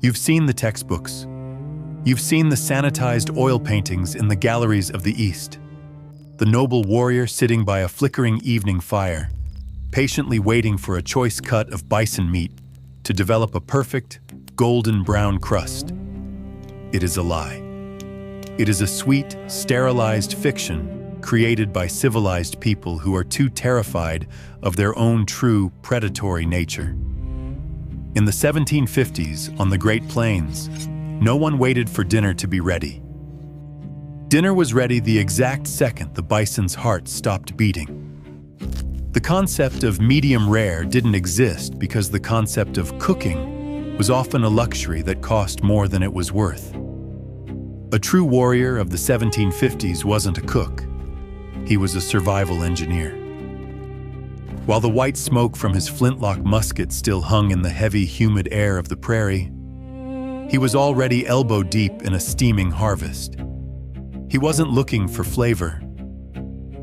You've seen the textbooks. You've seen the sanitized oil paintings in the galleries of the East. The noble warrior sitting by a flickering evening fire, patiently waiting for a choice cut of bison meat to develop a perfect, golden brown crust. It is a lie. It is a sweet, sterilized fiction created by civilized people who are too terrified of their own true predatory nature. In the 1750s, on the Great Plains, no one waited for dinner to be ready. Dinner was ready the exact second the bison's heart stopped beating. The concept of medium rare didn't exist because the concept of cooking was often a luxury that cost more than it was worth. A true warrior of the 1750s wasn't a cook. He was a survival engineer. While the white smoke from his flintlock musket still hung in the heavy, humid air of the prairie, he was already elbow-deep in a steaming harvest. He wasn't looking for flavor.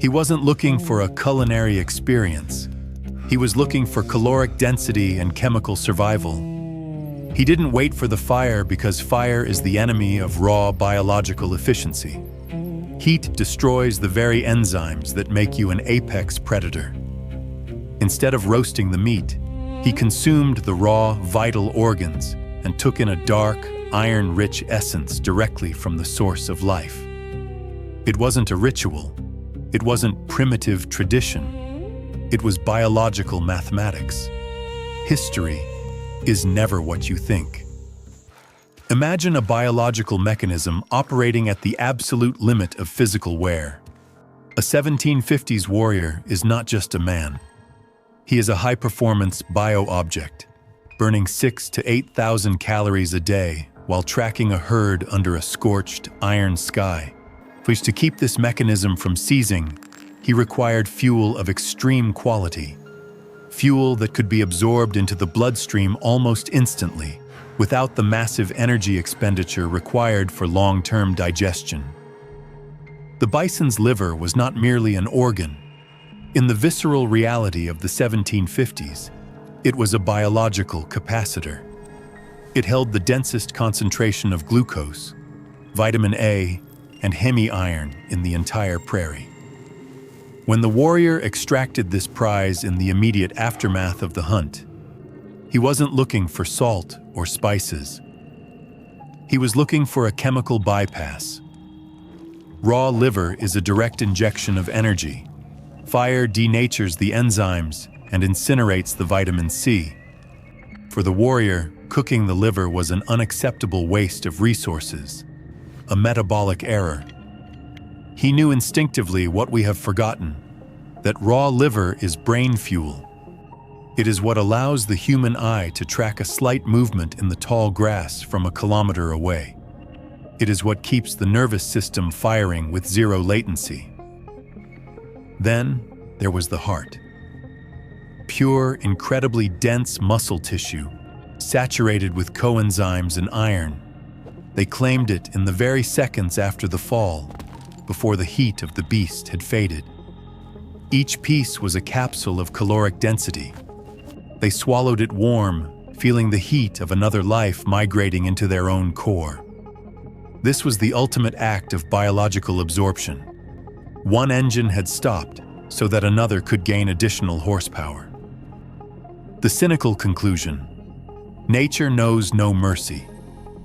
He wasn't looking for a culinary experience. He was looking for caloric density and chemical survival. He didn't wait for the fire because fire is the enemy of raw biological efficiency. Heat destroys the very enzymes that make you an apex predator. Instead of roasting the meat, he consumed the raw, vital organs and took in a dark, iron-rich essence directly from the source of life. It wasn't a ritual. It wasn't primitive tradition. It was biological mathematics. History is never what you think. Imagine a biological mechanism operating at the absolute limit of physical wear. A 1750s warrior is not just a man. He is a high-performance bio-object, burning 6,000 to 8,000 calories a day while tracking a herd under a scorched, iron sky. To keep this mechanism from seizing, he required fuel of extreme quality. Fuel that could be absorbed into the bloodstream almost instantly, without the massive energy expenditure required for long-term digestion. The bison's liver was not merely an organ. In the visceral reality of the 1750s, it was a biological capacitor. It held the densest concentration of glucose, vitamin A, and hemi-iron in the entire prairie. When the warrior extracted this prize in the immediate aftermath of the hunt, he wasn't looking for salt or spices. He was looking for a chemical bypass. Raw liver is a direct injection of energy. Fire denatures the enzymes and incinerates the vitamin C. For the warrior, cooking the liver was an unacceptable waste of resources, a metabolic error. He knew instinctively what we have forgotten, that raw liver is brain fuel. It is what allows the human eye to track a slight movement in the tall grass from a kilometer away. It is what keeps the nervous system firing with zero latency. Then there was the heart. Pure, incredibly dense muscle tissue, saturated with coenzymes and iron. They claimed it in the very seconds after the fall, before the heat of the beast had faded. Each piece was a capsule of caloric density. They swallowed it warm, feeling the heat of another life migrating into their own core. This was the ultimate act of biological absorption. One engine had stopped so that another could gain additional horsepower. The cynical conclusion: nature knows no mercy.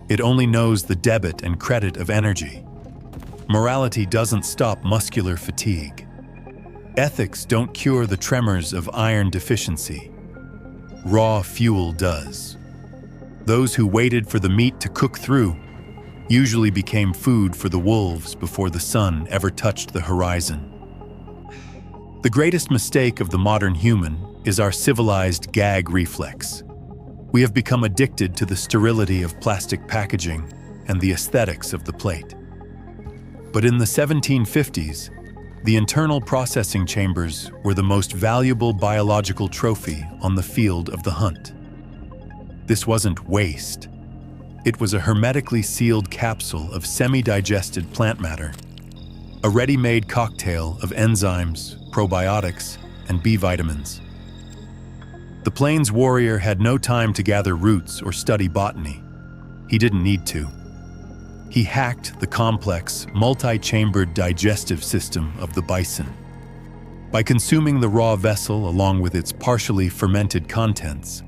It only knows the debit and credit of energy. Morality doesn't stop muscular fatigue. Ethics don't cure the tremors of iron deficiency. Raw fuel does. Those who waited for the meat to cook through usually became food for the wolves before the sun ever touched the horizon. The greatest mistake of the modern human is our civilized gag reflex. We have become addicted to the sterility of plastic packaging and the aesthetics of the plate. But in the 1750s, the internal processing chambers were the most valuable biological trophy on the field of the hunt. This wasn't waste. It was a hermetically sealed capsule of semi-digested plant matter, a ready-made cocktail of enzymes, probiotics, and B vitamins. The Plains warrior had no time to gather roots or study botany. He didn't need to. He hacked the complex, multi-chambered digestive system of the bison. By consuming the raw vessel along with its partially fermented contents,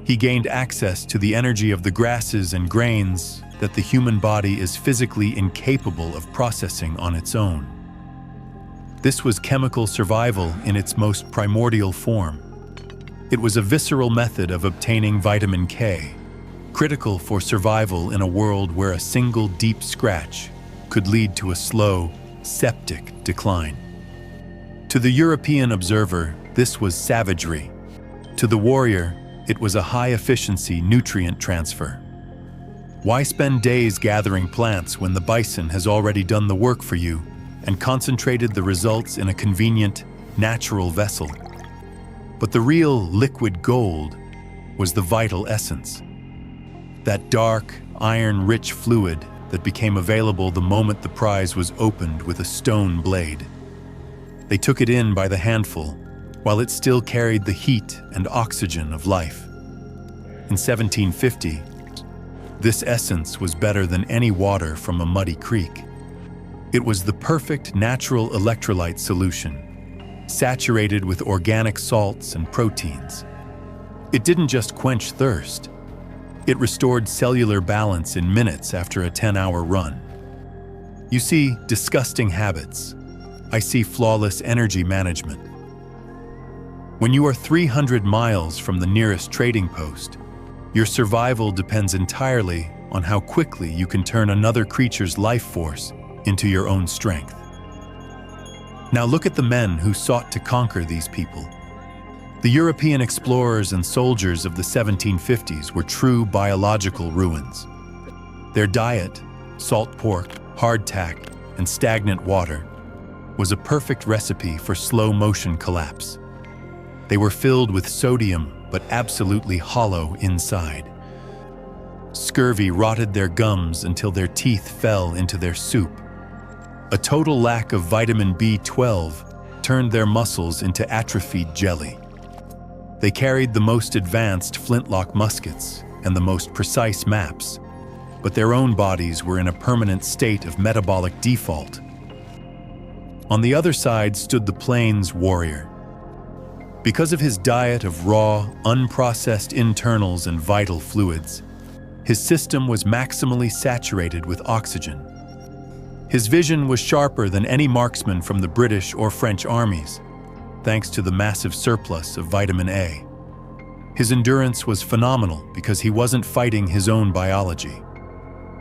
he gained access to the energy of the grasses and grains that the human body is physically incapable of processing on its own. This was chemical survival in its most primordial form. It was a visceral method of obtaining vitamin K, critical for survival in a world where a single deep scratch could lead to a slow, septic decline. To the European observer, this was savagery. To the warrior, it was a high-efficiency nutrient transfer. Why spend days gathering plants when the bison has already done the work for you and concentrated the results in a convenient, natural vessel? But the real liquid gold was the vital essence. That dark, iron-rich fluid that became available the moment the prize was opened with a stone blade. They took it in by the handful, while it still carried the heat and oxygen of life. In 1750, this essence was better than any water from a muddy creek. It was the perfect natural electrolyte solution, saturated with organic salts and proteins. It didn't just quench thirst. It restored cellular balance in minutes after a 10-hour run. You see disgusting habits. I see flawless energy management. When you are 300 miles from the nearest trading post, your survival depends entirely on how quickly you can turn another creature's life force into your own strength. Now look at the men who sought to conquer these people. The European explorers and soldiers of the 1750s were true biological ruins. Their diet, salt pork, hardtack, and stagnant water, was a perfect recipe for slow-motion collapse. They were filled with sodium, but absolutely hollow inside. Scurvy rotted their gums until their teeth fell into their soup. A total lack of vitamin B12 turned their muscles into atrophied jelly. They carried the most advanced flintlock muskets and the most precise maps, but their own bodies were in a permanent state of metabolic default. On the other side stood the plains warrior. Because of his diet of raw, unprocessed internals and vital fluids, his system was maximally saturated with oxygen. His vision was sharper than any marksman from the British or French armies, thanks to the massive surplus of vitamin A. His endurance was phenomenal because he wasn't fighting his own biology.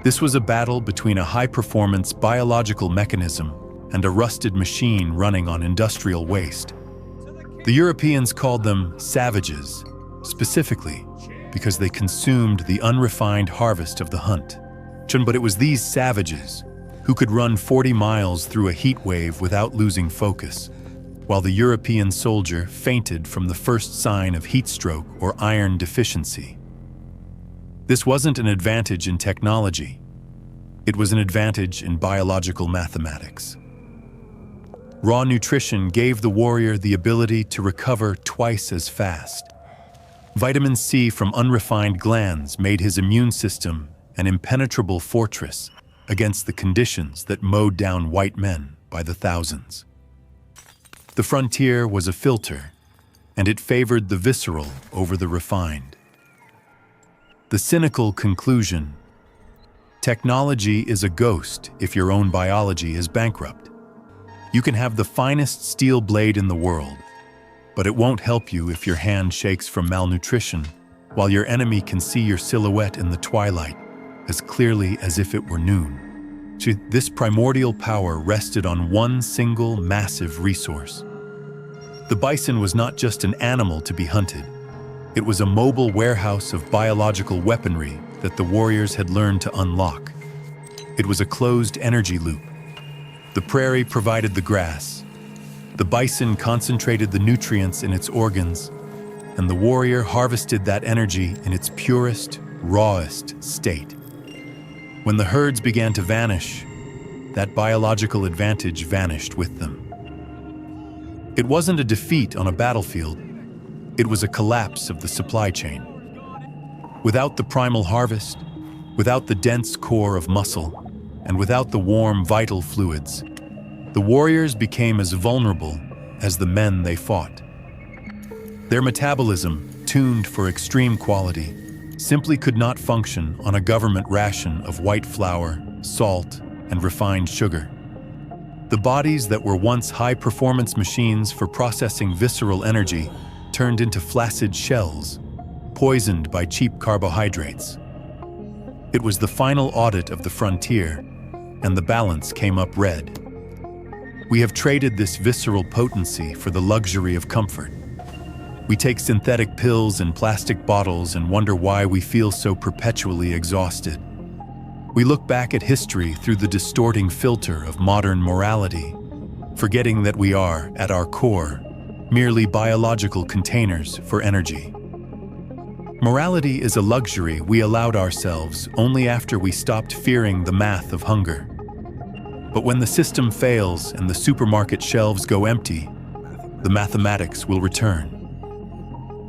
This was a battle between a high-performance biological mechanism and a rusted machine running on industrial waste. The Europeans called them savages, specifically because they consumed the unrefined harvest of the hunt. But it was these savages who could run 40 miles through a heat wave without losing focus, while the European soldier fainted from the first sign of heat stroke or iron deficiency. This wasn't an advantage in technology. It was an advantage in biological mathematics. Raw nutrition gave the warrior the ability to recover twice as fast. Vitamin C from unrefined glands made his immune system an impenetrable fortress against the conditions that mowed down white men by the thousands. The frontier was a filter, and it favored the visceral over the refined. The cynical conclusion: technology is a ghost if your own biology is bankrupt. You can have the finest steel blade in the world, but it won't help you if your hand shakes from malnutrition, while your enemy can see your silhouette in the twilight as clearly as if it were noon. This primordial power rested on one single massive resource. The bison was not just an animal to be hunted. It was a mobile warehouse of biological weaponry that the warriors had learned to unlock. It was a closed energy loop. The prairie provided the grass. The bison concentrated the nutrients in its organs, and the warrior harvested that energy in its purest, rawest state. When the herds began to vanish, that biological advantage vanished with them. It wasn't a defeat on a battlefield. It was a collapse of the supply chain. Without the primal harvest, without the dense core of muscle, and without the warm, vital fluids. The warriors became as vulnerable as the men they fought. Their metabolism, tuned for extreme quality, simply could not function on a government ration of white flour, salt, and refined sugar. The bodies that were once high-performance machines for processing visceral energy turned into flaccid shells, poisoned by cheap carbohydrates. It was the final audit of the frontier, and the balance came up red. We have traded this visceral potency for the luxury of comfort. We take synthetic pills in plastic bottles and wonder why we feel so perpetually exhausted. We look back at history through the distorting filter of modern morality, forgetting that we are, at our core, merely biological containers for energy. Morality is a luxury we allowed ourselves only after we stopped fearing the math of hunger. But when the system fails and the supermarket shelves go empty, the mathematics will return.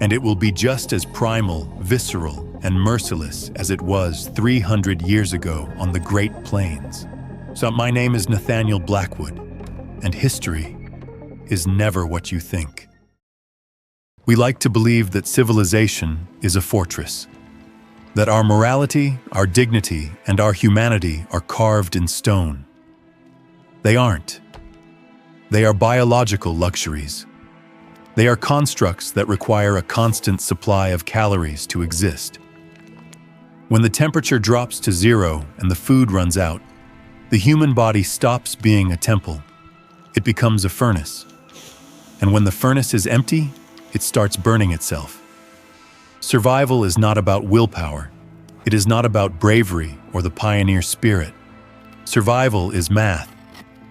And it will be just as primal, visceral, and merciless as it was 300 years ago on the Great Plains. So my name is Nathaniel Blackwood, and history is never what you think. We like to believe that civilization is a fortress, that our morality, our dignity, and our humanity are carved in stone. They aren't. They are biological luxuries. They are constructs that require a constant supply of calories to exist. When the temperature drops to zero and the food runs out, the human body stops being a temple. It becomes a furnace. And when the furnace is empty, it starts burning itself. Survival is not about willpower. It is not about bravery or the pioneer spirit. Survival is math.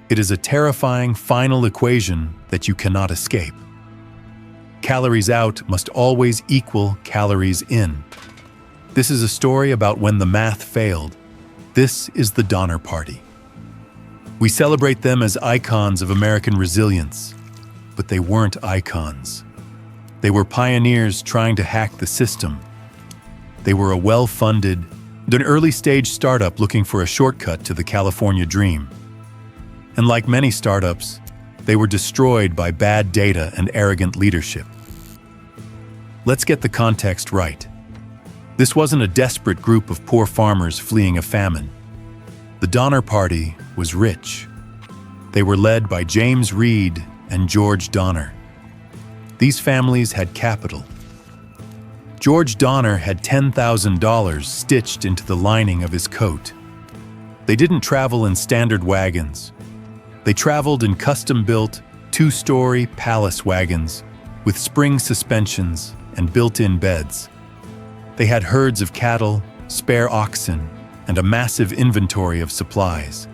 It is a terrifying final equation that you cannot escape. Calories out must always equal calories in. This is a story about when the math failed. This is the Donner Party. We celebrate them as icons of American resilience, but they weren't icons. They were pioneers trying to hack the system. They were a well-funded, an early-stage startup looking for a shortcut to the California dream. And like many startups, they were destroyed by bad data and arrogant leadership. Let's get the context right. This wasn't a desperate group of poor farmers fleeing a famine. The Donner Party was rich. They were led by James Reed and George Donner. These families had capital. George Donner had $10,000 stitched into the lining of his coat. They didn't travel in standard wagons. They traveled in custom-built, two-story palace wagons with spring suspensions and built-in beds. They had herds of cattle, spare oxen, and a massive inventory of supplies.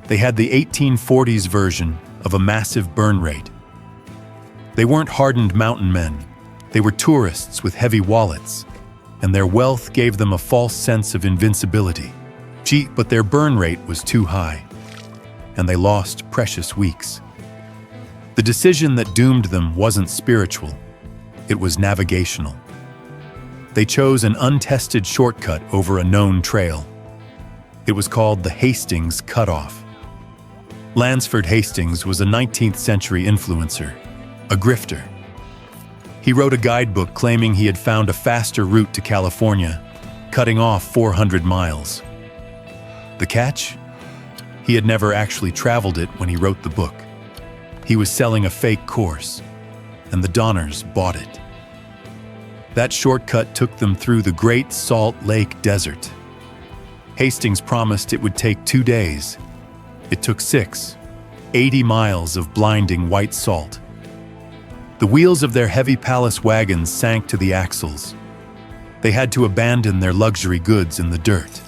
They had the 1840s version of a massive burn rate. They weren't hardened mountain men. They were tourists with heavy wallets, and their wealth gave them a false sense of invincibility. But their burn rate was too high, and they lost precious weeks. The decision that doomed them wasn't spiritual. It was navigational. They chose an untested shortcut over a known trail. It was called the Hastings Cutoff. Lansford Hastings was a 19th century influencer, a grifter. He wrote a guidebook claiming he had found a faster route to California, cutting off 400 miles. The catch? He had never actually traveled it when he wrote the book. He was selling a fake course, and the Donners bought it. That shortcut took them through the Great Salt Lake Desert. Hastings promised it would take 2 days. It took 6, 80 miles of blinding white salt. The wheels of their heavy palace wagons sank to the axles. They had to abandon their luxury goods in the dirt.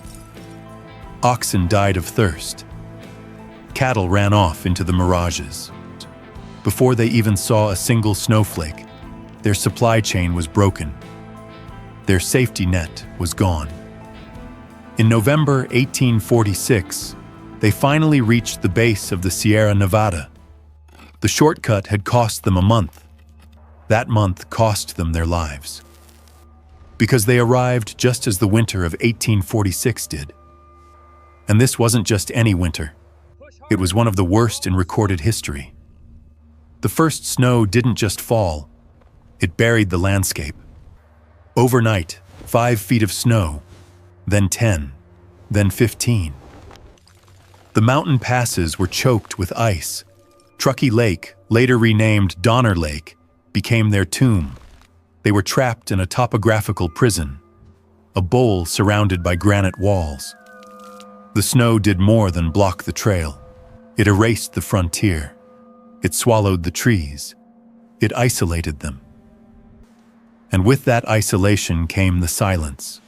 Oxen died of thirst. Cattle ran off into the mirages. Before they even saw a single snowflake, their supply chain was broken. Their safety net was gone. In November 1846, they finally reached the base of the Sierra Nevada. The shortcut had cost them a month. That month cost them their lives. because they arrived just as the winter of 1846 did. And this wasn't just any winter. It was one of the worst in recorded history. The first snow didn't just fall, it buried the landscape. Overnight, 5 feet of snow, then 10, then 15. The mountain passes were choked with ice. Truckee Lake, later renamed Donner Lake, became their tomb. They were trapped in a topographical prison, a bowl surrounded by granite walls. The snow did more than block the trail. It erased the frontier. It swallowed the trees. It isolated them. And with that isolation came the silence.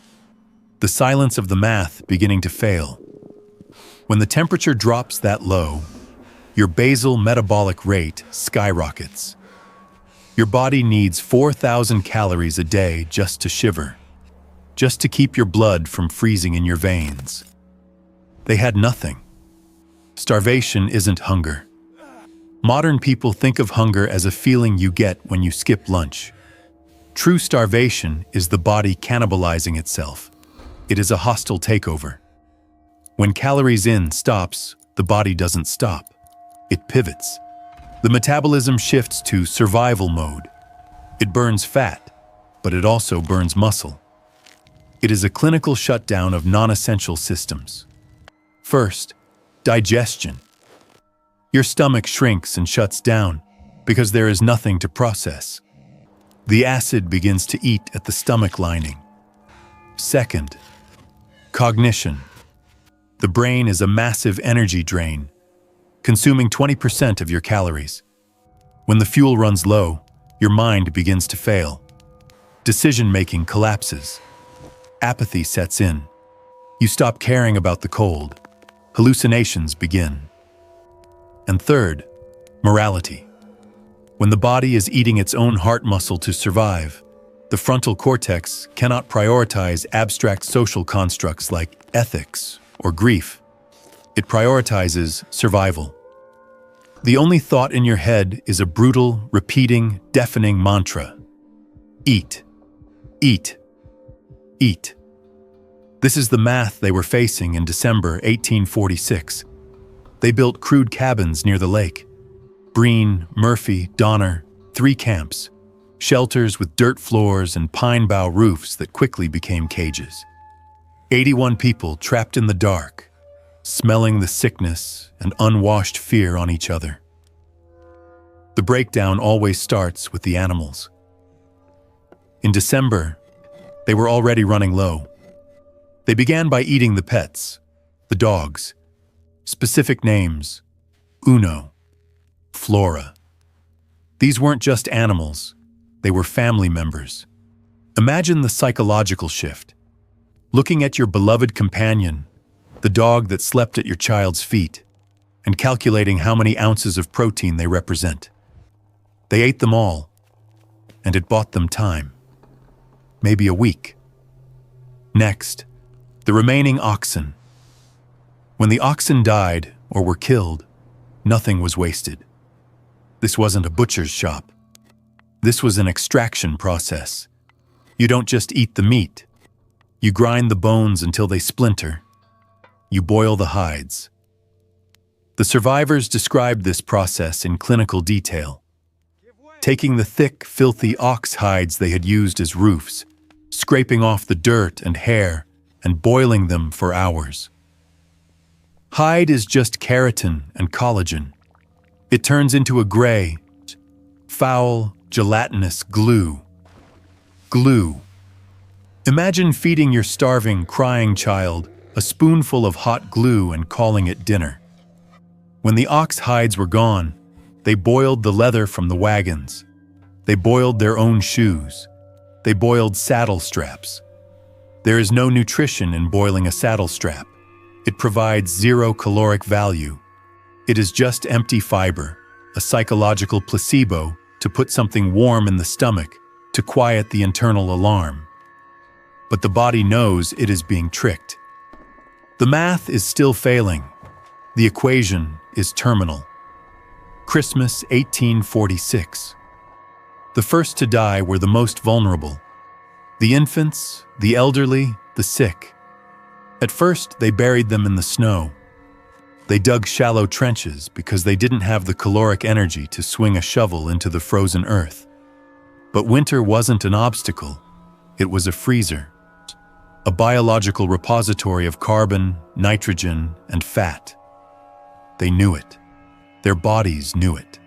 The silence of the math beginning to fail. When the temperature drops that low, your basal metabolic rate skyrockets. Your body needs 4,000 calories a day just to shiver, just to keep your blood from freezing in your veins. They had nothing. Starvation isn't hunger. Modern people think of hunger as a feeling you get when you skip lunch. True starvation is the body cannibalizing itself. It is a hostile takeover. When calories in stops, the body doesn't stop. It pivots. The metabolism shifts to survival mode. It burns fat, but it also burns muscle. It is a clinical shutdown of non-essential systems. First, digestion. Your stomach shrinks and shuts down because there is nothing to process. The acid begins to eat at the stomach lining. Second, cognition. The brain is a massive energy drain, consuming 20% of your calories. When the fuel runs low, your mind begins to fail. Decision-making collapses. Apathy sets in. You stop caring about the cold. Hallucinations begin. And third, morality. When the body is eating its own heart muscle to survive, the frontal cortex cannot prioritize abstract social constructs like ethics or grief. It prioritizes survival. The only thought in your head is a brutal, repeating, deafening mantra. Eat. Eat. Eat. This is the math they were facing in December 1846. They built crude cabins near the lake. Breen, Murphy, Donner, 3 camps. Shelters with dirt floors and pine bough roofs that quickly became cages. 81 people trapped in the dark, smelling the sickness and unwashed fear on each other. The breakdown always starts with the animals. In December, they were already running low. They began by eating the pets, the dogs. Specific names: Uno, Flora. These weren't just animals, they were family members. Imagine the psychological shift. Looking at your beloved companion, the dog that slept at your child's feet, and calculating how many ounces of protein they represent. They ate them all, and it bought them time. Maybe a week. Next, the remaining oxen. When the oxen died or were killed, nothing was wasted. This wasn't a butcher's shop. This was an extraction process. You don't just eat the meat. You grind the bones until they splinter. You boil the hides. The survivors described this process in clinical detail. Taking the thick, filthy ox hides they had used as roofs, scraping off the dirt and hair, and boiling them for hours. Hide is just keratin and collagen. It turns into a gray, foul, gelatinous glue. Glue. Imagine feeding your starving, crying child a spoonful of hot glue and calling it dinner. When the ox hides were gone, they boiled the leather from the wagons. They boiled their own shoes. They boiled saddle straps. There is no nutrition in boiling a saddle strap. It provides 0 caloric value. It is just empty fiber, a psychological placebo to put something warm in the stomach to quiet the internal alarm. But the body knows it is being tricked. The math is still failing. The equation is terminal. Christmas 1846. The first to die were the most vulnerable. The infants, the elderly, the sick. At first, they buried them in the snow. They dug shallow trenches because they didn't have the caloric energy to swing a shovel into the frozen earth. But winter wasn't an obstacle. It was a freezer, a biological repository of carbon, nitrogen, and fat. They knew it. Their bodies knew it.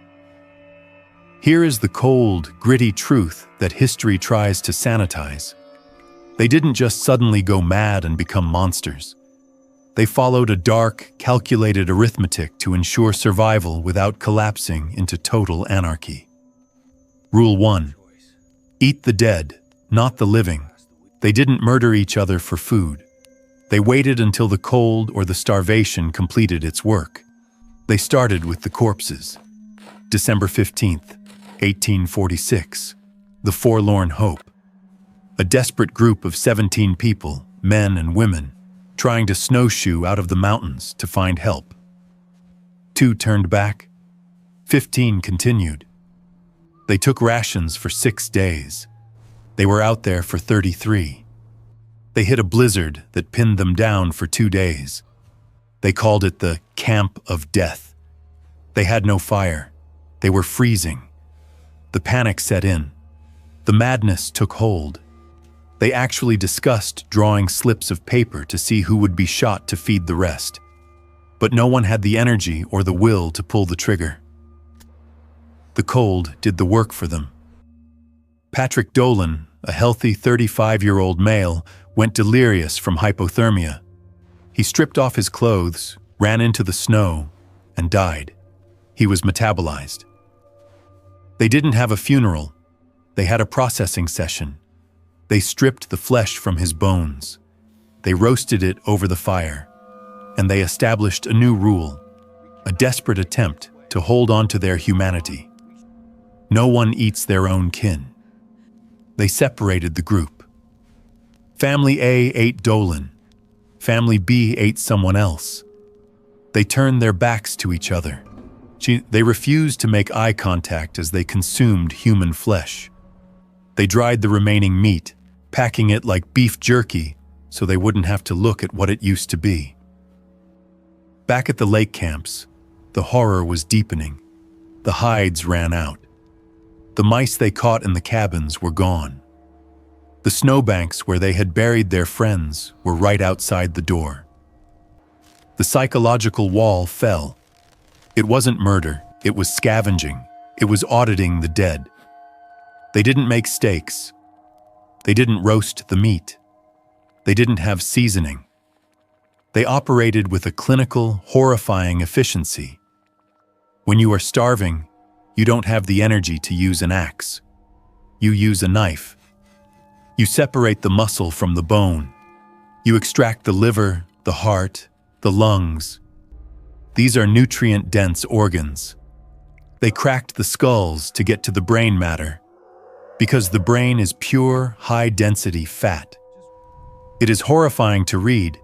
Here is the cold, gritty truth that history tries to sanitize. They didn't just suddenly go mad and become monsters. They followed a dark, calculated arithmetic to ensure survival without collapsing into total anarchy. Rule 1. Eat the dead, not the living. They didn't murder each other for food. They waited until the cold or the starvation completed its work. They started with the corpses. December 15th, 1846. The Forlorn Hope. A desperate group of 17 people, men and women, trying to snowshoe out of the mountains to find help. 2 turned back. 15 continued. They took rations for 6 days. They were out there for 33. They hit a blizzard that pinned them down for 2 days. They called it the Camp of Death. They had no fire. They were freezing. The panic set in. The madness took hold. They actually discussed drawing slips of paper to see who would be shot to feed the rest. But no one had the energy or the will to pull the trigger. The cold did the work for them. Patrick Dolan, a healthy 35-year-old male, went delirious from hypothermia. He stripped off his clothes, ran into the snow, and died. He was metabolized. They didn't have a funeral. They had a processing session. They stripped the flesh from his bones. They roasted it over the fire. And they established a new rule, a desperate attempt to hold on to their humanity. No one eats their own kin. They separated the group. Family A ate Dolan. Family B ate someone else. They turned their backs to each other. They refused to make eye contact as they consumed human flesh. They dried the remaining meat, packing it like beef jerky so they wouldn't have to look at what it used to be. Back at the lake camps, the horror was deepening. The hides ran out. The mice they caught in the cabins were gone. The snowbanks where they had buried their friends were right outside the door. The psychological wall fell. It wasn't murder, it was scavenging. It was auditing the dead. They didn't make steaks. They didn't roast the meat. They didn't have seasoning. They operated with a clinical, horrifying efficiency. When you are starving, you don't have the energy to use an axe. You use a knife. You separate the muscle from the bone. You extract the liver, the heart, the lungs. These are nutrient-dense organs. They cracked the skulls to get to the brain matter, because the brain is pure, high-density fat. It is horrifying to read,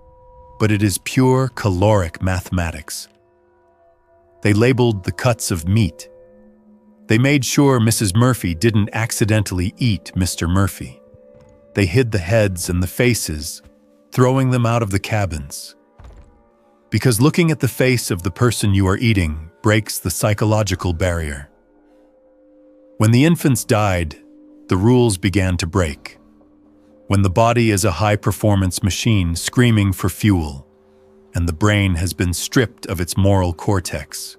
but it is pure caloric mathematics. They labeled the cuts of meat. They made sure Mrs. Murphy didn't accidentally eat Mr. Murphy. They hid the heads and the faces, throwing them out of the cabins. Because looking at the face of the person you are eating breaks the psychological barrier. When the infants died, the rules began to break. When the body is a high-performance machine screaming for fuel, and the brain has been stripped of its moral cortex,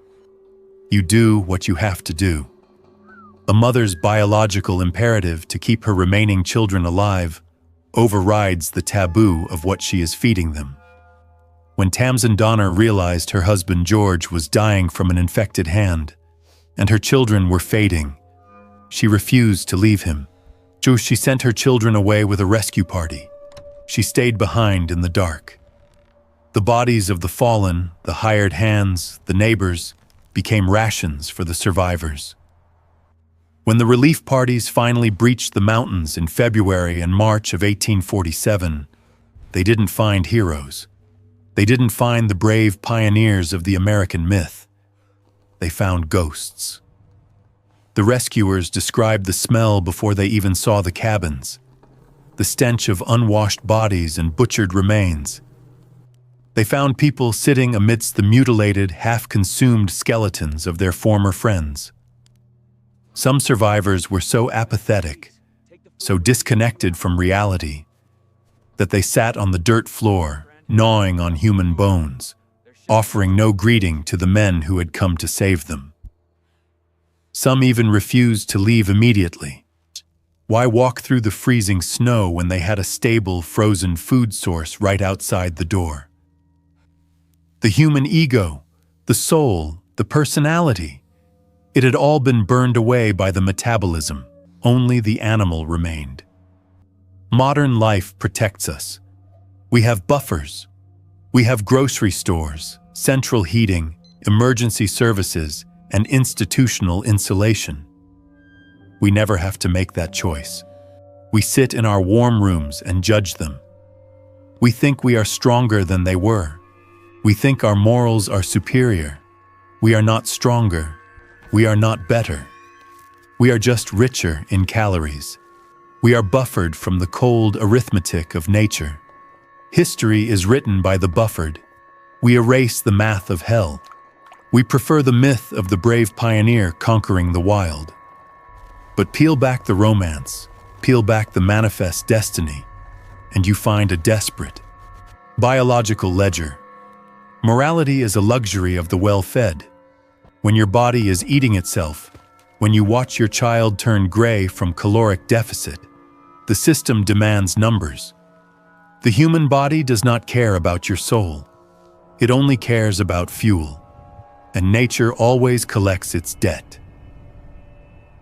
you do what you have to do. A mother's biological imperative to keep her remaining children alive overrides the taboo of what she is feeding them. When Tamsin Donner realized her husband George was dying from an infected hand, and her children were fading, she refused to leave him. She sent her children away with a rescue party. She stayed behind in the dark. The bodies of the fallen, the hired hands, the neighbors, became rations for the survivors. When the relief parties finally breached the mountains in February and March of 1847, they didn't find heroes. They didn't find the brave pioneers of the American myth. They found ghosts. The rescuers described the smell before they even saw the cabins. the stench of unwashed bodies and butchered remains. They found people sitting amidst the mutilated, half-consumed skeletons of their former friends. Some survivors were so apathetic, so disconnected from reality, that they sat on the dirt floor, gnawing on human bones, offering no greeting to the men who had come to save them. Some even refused to leave immediately. Why walk through the freezing snow when they had a stable, frozen food source right outside the door? The human ego, the soul, the personality, it had all been burned away by the metabolism. Only the animal remained. Modern life protects us. We have buffers. We have grocery stores, central heating, emergency services, and institutional insulation. We never have to make that choice. We sit in our warm rooms and judge them. We think we are stronger than they were. We think our morals are superior. We are not stronger. We are not better. We are just richer in calories. We are buffered from the cold arithmetic of nature. History is written by the buffered. We erase the math of hell. We prefer the myth of the brave pioneer conquering the wild. But peel back the romance, peel back the manifest destiny, and you find a desperate, biological ledger. Morality is a luxury of the well-fed. When your body is eating itself, when you watch your child turn gray from caloric deficit, the system demands numbers. The human body does not care about your soul. It only cares about fuel. And nature always collects its debt.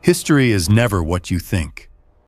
History is never what you think.